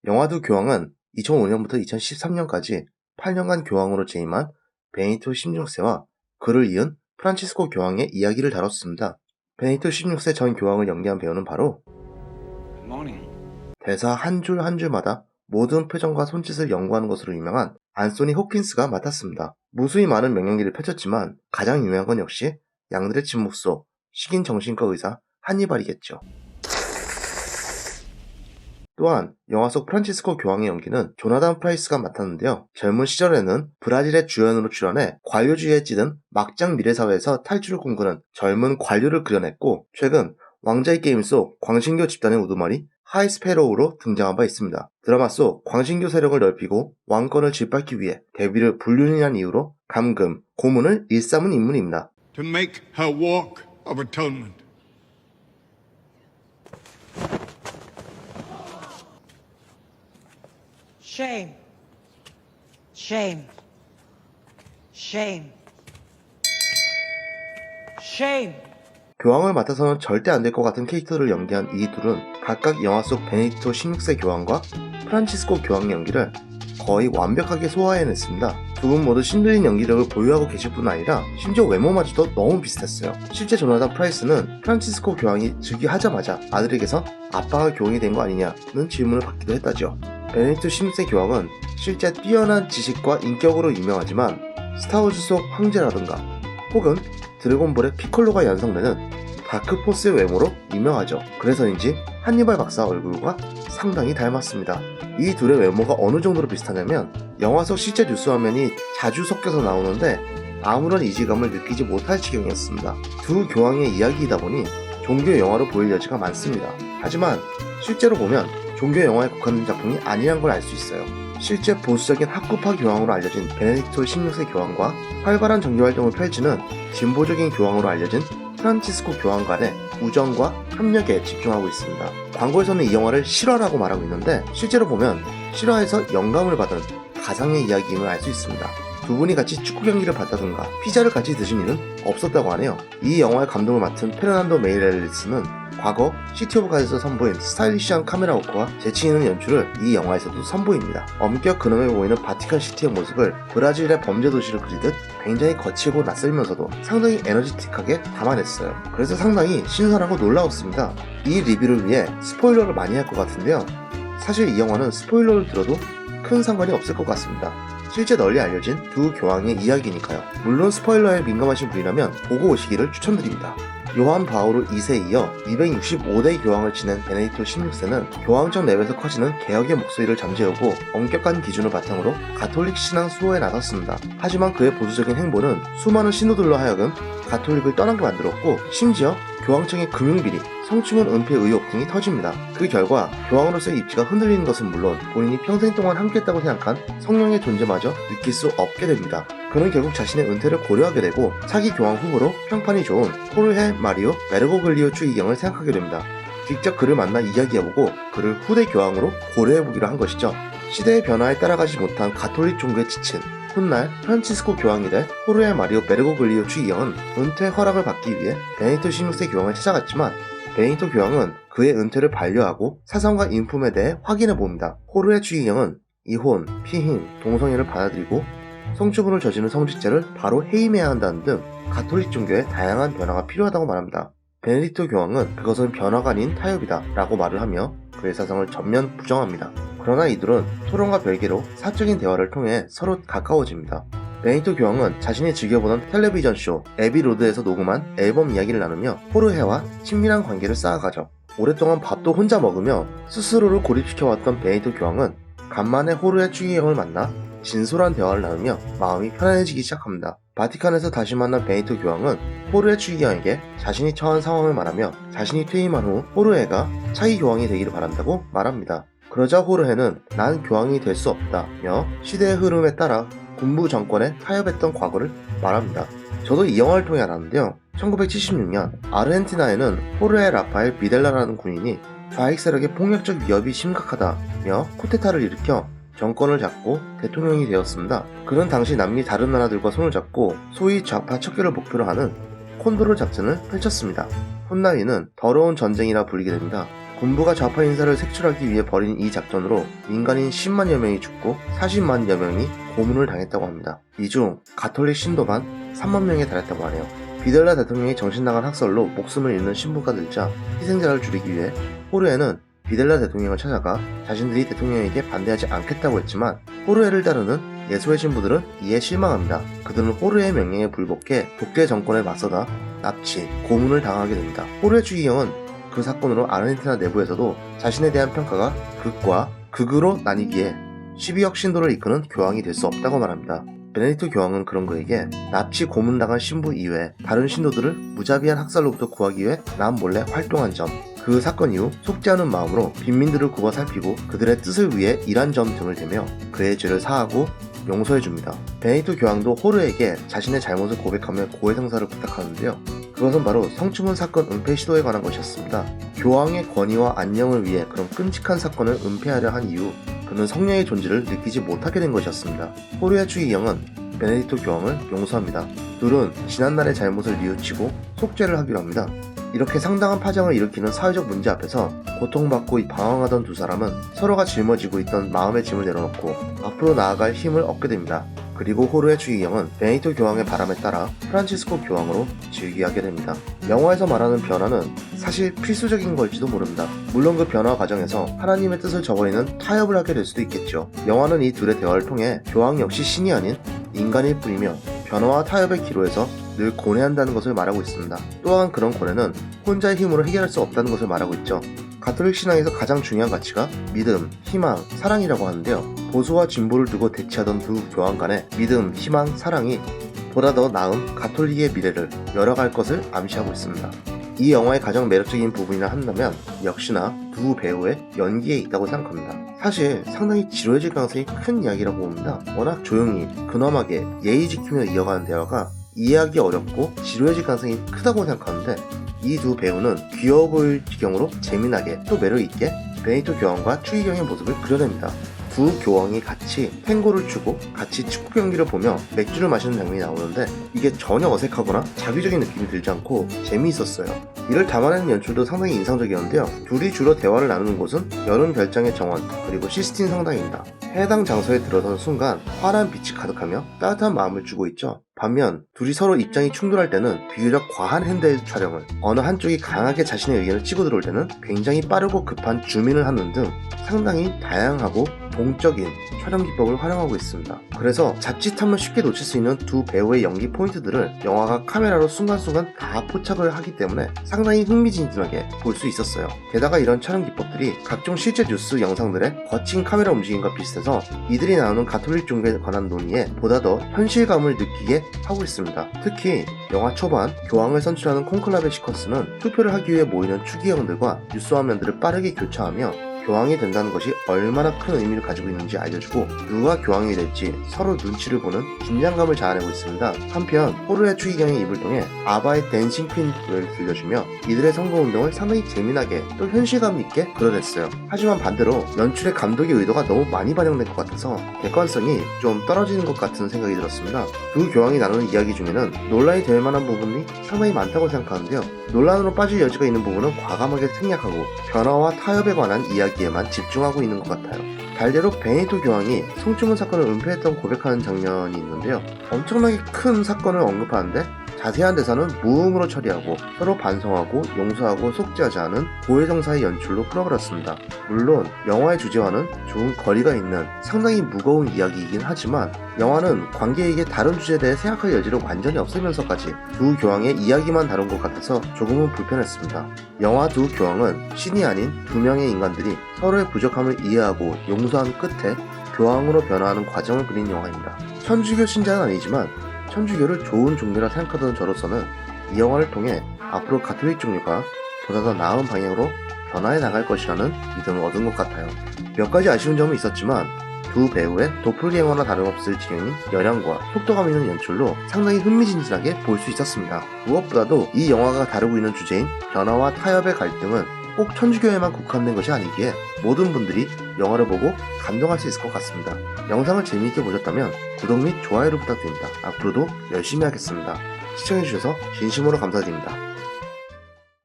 영화두 교황은 2005년부터 2013년까지 8년간 교황으로 재임한 베네딕토 16세와 그를 이은 프란치스코 교황의 이야기를 다뤘습니다. 베네딕토 16세 전 교황을 연기한 배우는 바로 대사 한 줄 한 줄마다 모든 표정과 손짓을 연구하는 것으로 유명한 안소니 호킨스가 맡았습니다. 무수히 많은 명연기를 펼쳤지만 가장 유명한 건 역시 양들의 침묵 속 식인 정신과 의사 한니발이겠죠. 또한 영화 속 프란치스코 교황의 연기는 조나단 프라이스가 맡았는데요. 젊은 시절에는 브라질의 주연으로 출연해 관료주의에 찌든 막장 미래사회에서 탈출을 꿈꾸는 젊은 관료를 그려냈고, 최근 왕자의 게임 속 광신교 집단의 우두머리 하이스페로우로 등장한 바 있습니다. 드라마 속 광신교 세력을 넓히고 왕권을 짓밟기 위해 대비를 불륜이란 이유로 감금, 고문을 일삼은 인물입니다. To make her walk of atonement. Shame. Shame. Shame. Shame. 교황을 맡아서는 절대 안 될 것 같은 캐릭터를 연기한 이 둘은 각각 영화 속 베네딕토 16세 교황과 프란치스코 교황의 연기를 거의 완벽하게 소화해냈습니다. 두 분 모두 신들린 연기력을 보유하고 계실 뿐 아니라 심지어 외모마저도 너무 비슷했어요. 실제 조나단 프라이스는 프란치스코 교황이 즉위하자마자 아들에게서 아빠가 교황이 된 거 아니냐는 질문을 받기도 했다죠. 베네딕토 16세 교황은 실제 뛰어난 지식과 인격으로 유명하지만 스타워즈 속 황제라든가 혹은 드래곤볼의 피콜로가 연상되는 다크포스의 외모로 유명하죠. 그래서인지 한니발 박사 얼굴과 상당히 닮았습니다. 이 둘의 외모가 어느 정도로 비슷하냐면 영화 속 실제 뉴스 화면이 자주 섞여서 나오는데 아무런 이질감을 느끼지 못할 지경이었습니다. 두 교황의 이야기이다 보니 종교 영화로 보일 여지가 많습니다. 하지만 실제로 보면 종교 영화에 국한된 작품이 아니란 걸 알 수 있어요. 실제 보수적인 학구파 교황으로 알려진 베네딕토 16세 교황과 활발한 종교활동을 펼치는 진보적인 교황으로 알려진 프란치스코 교황 간의 우정과 협력에 집중하고 있습니다. 광고에서는 이 영화를 실화라고 말하고 있는데 실제로 보면 실화에서 영감을 받은 가상의 이야기임을 알 수 있습니다. 두 분이 같이 축구 경기를 봤다든가 피자를 같이 드신 일은 없었다고 하네요. 이 영화의 감독을 맡은 페르난도 메이렐리스는 과거 시티 오브 가드에서 선보인 스타일리시한 카메라 워크와 재치있는 연출을 이 영화에서도 선보입니다. 엄격 근엄해 보이는 바티칸 시티의 모습을 브라질의 범죄 도시를 그리듯 굉장히 거칠고 낯설면서도 상당히 에너지틱하게 담아냈어요. 그래서 상당히 신선하고 놀라웠습니다. 이 리뷰를 위해 스포일러를 많이 할 것 같은데요. 사실 이 영화는 스포일러를 들어도 큰 상관이 없을 것 같습니다. 실제 널리 알려진 두 교황의 이야기니까요. 물론 스포일러에 민감하신 분이라면 보고 오시기를 추천드립니다. 요한 바오르 2세에 이어 265대 교황을 지낸 베네딕토 16세는 교황청 내부에서 커지는 개혁의 목소리를 잠재우고 엄격한 기준을 바탕으로 가톨릭 신앙 수호에 나섰습니다. 하지만 그의 보수적인 행보는 수많은 신도들로 하여금 가톨릭을 떠나게 만들었고, 심지어 교황청의 금융비리, 성추문 은폐 의혹 등이 터집니다. 그 결과 교황으로서의 입지가 흔들리는 것은 물론 본인이 평생 동안 함께했다고 생각한 성령의 존재마저 느낄 수 없게 됩니다. 그는 결국 자신의 은퇴를 고려하게 되고 차기 교황 후보로 평판이 좋은 호르헤 마리오 베르고글리오 추기경을 생각하게 됩니다. 직접 그를 만나 이야기해보고 그를 후대 교황으로 고려해보기로 한 것이죠. 시대의 변화에 따라가지 못한 가톨릭 종교에 지친 훗날 프란치스코 교황이 될 호르헤 마리오 베르고글리오 추기경은 은퇴 허락을 받기 위해 베네딕토 16세 교황을 찾아갔지만 베네딕토 교황은 그의 은퇴를 반려하고 사상과 인품에 대해 확인해 봅니다. 호르헤 추기경은 이혼, 피임, 동성애를 받아들이고 성추문을 저지른 성직자를 바로 해임해야 한다는 등 가톨릭 종교에 다양한 변화가 필요하다고 말합니다. 베네딕토 교황은 그것은 변화가 아닌 타협이다 라고 말을 하며 그의 사상을 전면 부정합니다. 그러나 이들은 토론과 별개로 사적인 대화를 통해 서로 가까워집니다. 베네딕토 교황은 자신이 즐겨보던 텔레비전 쇼 에비로드에서 녹음한 앨범 이야기를 나누며 호르헤와 친밀한 관계를 쌓아가죠. 오랫동안 밥도 혼자 먹으며 스스로를 고립시켜왔던 베네딕토 교황은 간만에 호르헤 추기경을 만나 진솔한 대화를 나누며 마음이 편안해지기 시작합니다. 바티칸에서 다시 만난 베네딕토 교황은 호르헤 추기경에게 자신이 처한 상황을 말하며 자신이 퇴임한 후 호르헤가 차기 교황이 되기를 바란다고 말합니다. 그러자 호르헤는 난 교황이 될 수 없다며 시대의 흐름에 따라 군부 정권에 타협했던 과거를 말합니다. 저도 이 영화를 통해 알았는데요. 1976년 아르헨티나에는 호르헤 라파엘 비델라라는 군인이 좌익 세력의 폭력적 위협이 심각하다며 쿠데타를 일으켜 정권을 잡고 대통령이 되었습니다. 그는 당시 남미 다른 나라들과 손을 잡고 소위 좌파 척결을 목표로 하는 콘도르 작전을 펼쳤습니다. 훗날 이는 더러운 전쟁이라 불리게 됩니다. 군부가 좌파 인사를 색출하기 위해 벌인 이 작전으로 민간인 10만여 명이 죽고 40만여 명이 고문을 당했다고 합니다. 이 중 가톨릭 신도만 3만 명에 달했다고 하네요. 비델라 대통령이 정신나간 학살로 목숨을 잃는 신부가 들자 희생자를 줄이기 위해 호르헤는 비델라 대통령을 찾아가 자신들이 대통령에게 반대하지 않겠다고 했지만 호르헤를 따르는 예수의 신부들은 이에 실망합니다. 그들은 호르헤의 명령에 불복해 독재 정권에 맞서다 납치, 고문을 당하게 됩니다. 호르헤 추기경은 그 사건으로 아르헨티나 내부에서도 자신에 대한 평가가 극과 극으로 나뉘기에 12억 신도를 이끄는 교황이 될 수 없다고 말합니다. 베네딕토 교황은 그런 그에게 납치 고문당한 신부 이외 다른 신도들을 무자비한 학살로부터 구하기 위해 남몰래 활동한 점, 그 사건 이후 속죄하는 마음으로 빈민들을 굽어 살피고 그들의 뜻을 위해 일한 점 등을 대며 그의 죄를 사하고 용서해줍니다. 베네딕토 교황도 호르에게 자신의 잘못을 고백하며 고해성사를 부탁하는데요. 그것은 바로 성추문 사건 은폐 시도에 관한 것이었습니다. 교황의 권위와 안녕을 위해 그런 끔찍한 사건을 은폐하려 한 이후 그는 성령의 존재를 느끼지 못하게 된 것이었습니다. 호르헤 추기경은 베네딕토 교황을 용서합니다. 둘은 지난날의 잘못을 뉘우치고 속죄를 하기로 합니다. 이렇게 상당한 파장을 일으키는 사회적 문제 앞에서 고통받고 방황하던 두 사람은 서로가 짊어지고 있던 마음의 짐을 내려놓고 앞으로 나아갈 힘을 얻게 됩니다. 그리고 호르헤 추기경은 베네딕토 교황의 바람에 따라 프란치스코 교황으로 즉위하게 됩니다. 영화에서 말하는 변화는 사실 필수적인 걸지도 모릅니다. 물론 그 변화 과정에서 하나님의 뜻을 저버리는 타협을 하게 될 수도 있겠죠. 영화는 이 둘의 대화를 통해 교황 역시 신이 아닌 인간일 뿐이며 변화와 타협의 기로에서 늘 고뇌한다는 것을 말하고 있습니다. 또한 그런 고뇌는 혼자의 힘으로 해결할 수 없다는 것을 말하고 있죠. 가톨릭 신앙에서 가장 중요한 가치가 믿음, 희망, 사랑이라고 하는데요. 보수와 진보를 두고 대치하던 두 교황 간의 믿음, 희망, 사랑이 보다 더 나은 가톨릭의 미래를 열어갈 것을 암시하고 있습니다. 이 영화의 가장 매력적인 부분이라 한다면 역시나 두 배우의 연기에 있다고 생각합니다. 사실 상당히 지루해질 가능성이 큰 이야기라고 봅니다. 워낙 조용히 근엄하게 예의 지키며 이어가는 대화가 이해하기 어렵고 지루해질 가능성이 크다고 생각하는데 이 두 배우는 귀여워 보일 지경으로 재미나게 또 매력있게 베네딕토 교황과 추기경의 모습을 그려냅니다. 두 교황이 같이 탱고를 추고 같이 축구 경기를 보며 맥주를 마시는 장면이 나오는데 이게 전혀 어색하거나 자기적인 느낌이 들지 않고 재미있었어요. 이를 담아내는 연출도 상당히 인상적이었는데요. 둘이 주로 대화를 나누는 곳은 여름 별장의 정원 그리고 시스틴 성당입니다. 해당 장소에 들어선 순간 환한 빛이 가득하며 따뜻한 마음을 주고 있죠. 반면 둘이 서로 입장이 충돌할 때는 비교적 과한 핸드헬드 촬영을, 어느 한쪽이 강하게 자신의 의견을 치고 들어올 때는 굉장히 빠르고 급한 줌인을 하는 등 상당히 다양하고 동적인 촬영 기법을 활용하고 있습니다. 그래서 자칫하면 쉽게 놓칠 수 있는 두 배우의 연기 포인트들을 영화가 카메라로 순간순간 다 포착을 하기 때문에 상당히 흥미진진하게 볼 수 있었어요. 게다가 이런 촬영 기법들이 각종 실제 뉴스 영상들의 거친 카메라 움직임과 비슷해서 이들이 나오는 가톨릭 종교에 관한 논의에 보다 더 현실감을 느끼게 하고 있습니다. 특히 영화 초반 교황을 선출하는 콘클라베 시퀀스는 투표를 하기 위해 모이는 추기경들과 뉴스 화면들을 빠르게 교차하며 교황이 된다는 것이 얼마나 큰 의미를 가지고 있는지 알려주고 누가 교황이 될지 서로 눈치를 보는 긴장감을 자아내고 있습니다. 한편 호르헤 추기경의 입을 통해 아바의 댄싱 퀸을 들려주며 이들의 선거운동을 상당히 재미나게 또 현실감 있게 그려냈어요. 하지만 반대로 연출의 감독의 의도가 너무 많이 반영된 것 같아서 객관성이 좀 떨어지는 것 같은 생각이 들었습니다. 두 교황이 나누는 이야기 중에는 논란이 될 만한 부분이 상당히 많다고 생각하는데요. 논란으로 빠질 여지가 있는 부분은 과감하게 생략하고 변화와 타협에 관한 이야기에만 집중하고 있는 것 같아요. 달대로 베네딕토 교황이 성추문 사건을 은폐했던 고백하는 장면이 있는데요. 엄청나게 큰 사건을 언급하는데 자세한 대사는 무음으로 처리하고 서로 반성하고 용서하고 속죄하지 않은 고해성사의 연출로 풀어버렸습니다. 물론 영화의 주제와는 조금 거리가 있는 상당히 무거운 이야기이긴 하지만 영화는 관객에게 다른 주제에 대해 생각할 여지를 완전히 없애면서까지 두 교황의 이야기만 다룬 것 같아서 조금은 불편했습니다. 영화 두 교황은 신이 아닌 두 명의 인간들이 서로의 부족함을 이해하고 용서한 끝에 교황으로 변화하는 과정을 그린 영화입니다. 천주교 신자는 아니지만 천주교를 좋은 종교라 생각하던 저로서는 이 영화를 통해 앞으로 가톨릭 종교가 보다 더 나은 방향으로 변화해 나갈 것이라는 믿음을 얻은 것 같아요. 몇 가지 아쉬운 점은 있었지만 두 배우의 도플갱어나 다름없을 지경인 열연과 속도감 있는 연출로 상당히 흥미진진하게 볼 수 있었습니다. 무엇보다도 이 영화가 다루고 있는 주제인 변화와 타협의 갈등은 꼭 천주교에만 국한된 것이 아니기에 모든 분들이 영화를 보고 감동할 수 있을 것 같습니다. 영상을 재미있게 보셨다면 구독 및 좋아요를 부탁드립니다. 앞으로도 열심히 하겠습니다. 시청해주셔서 진심으로 감사드립니다.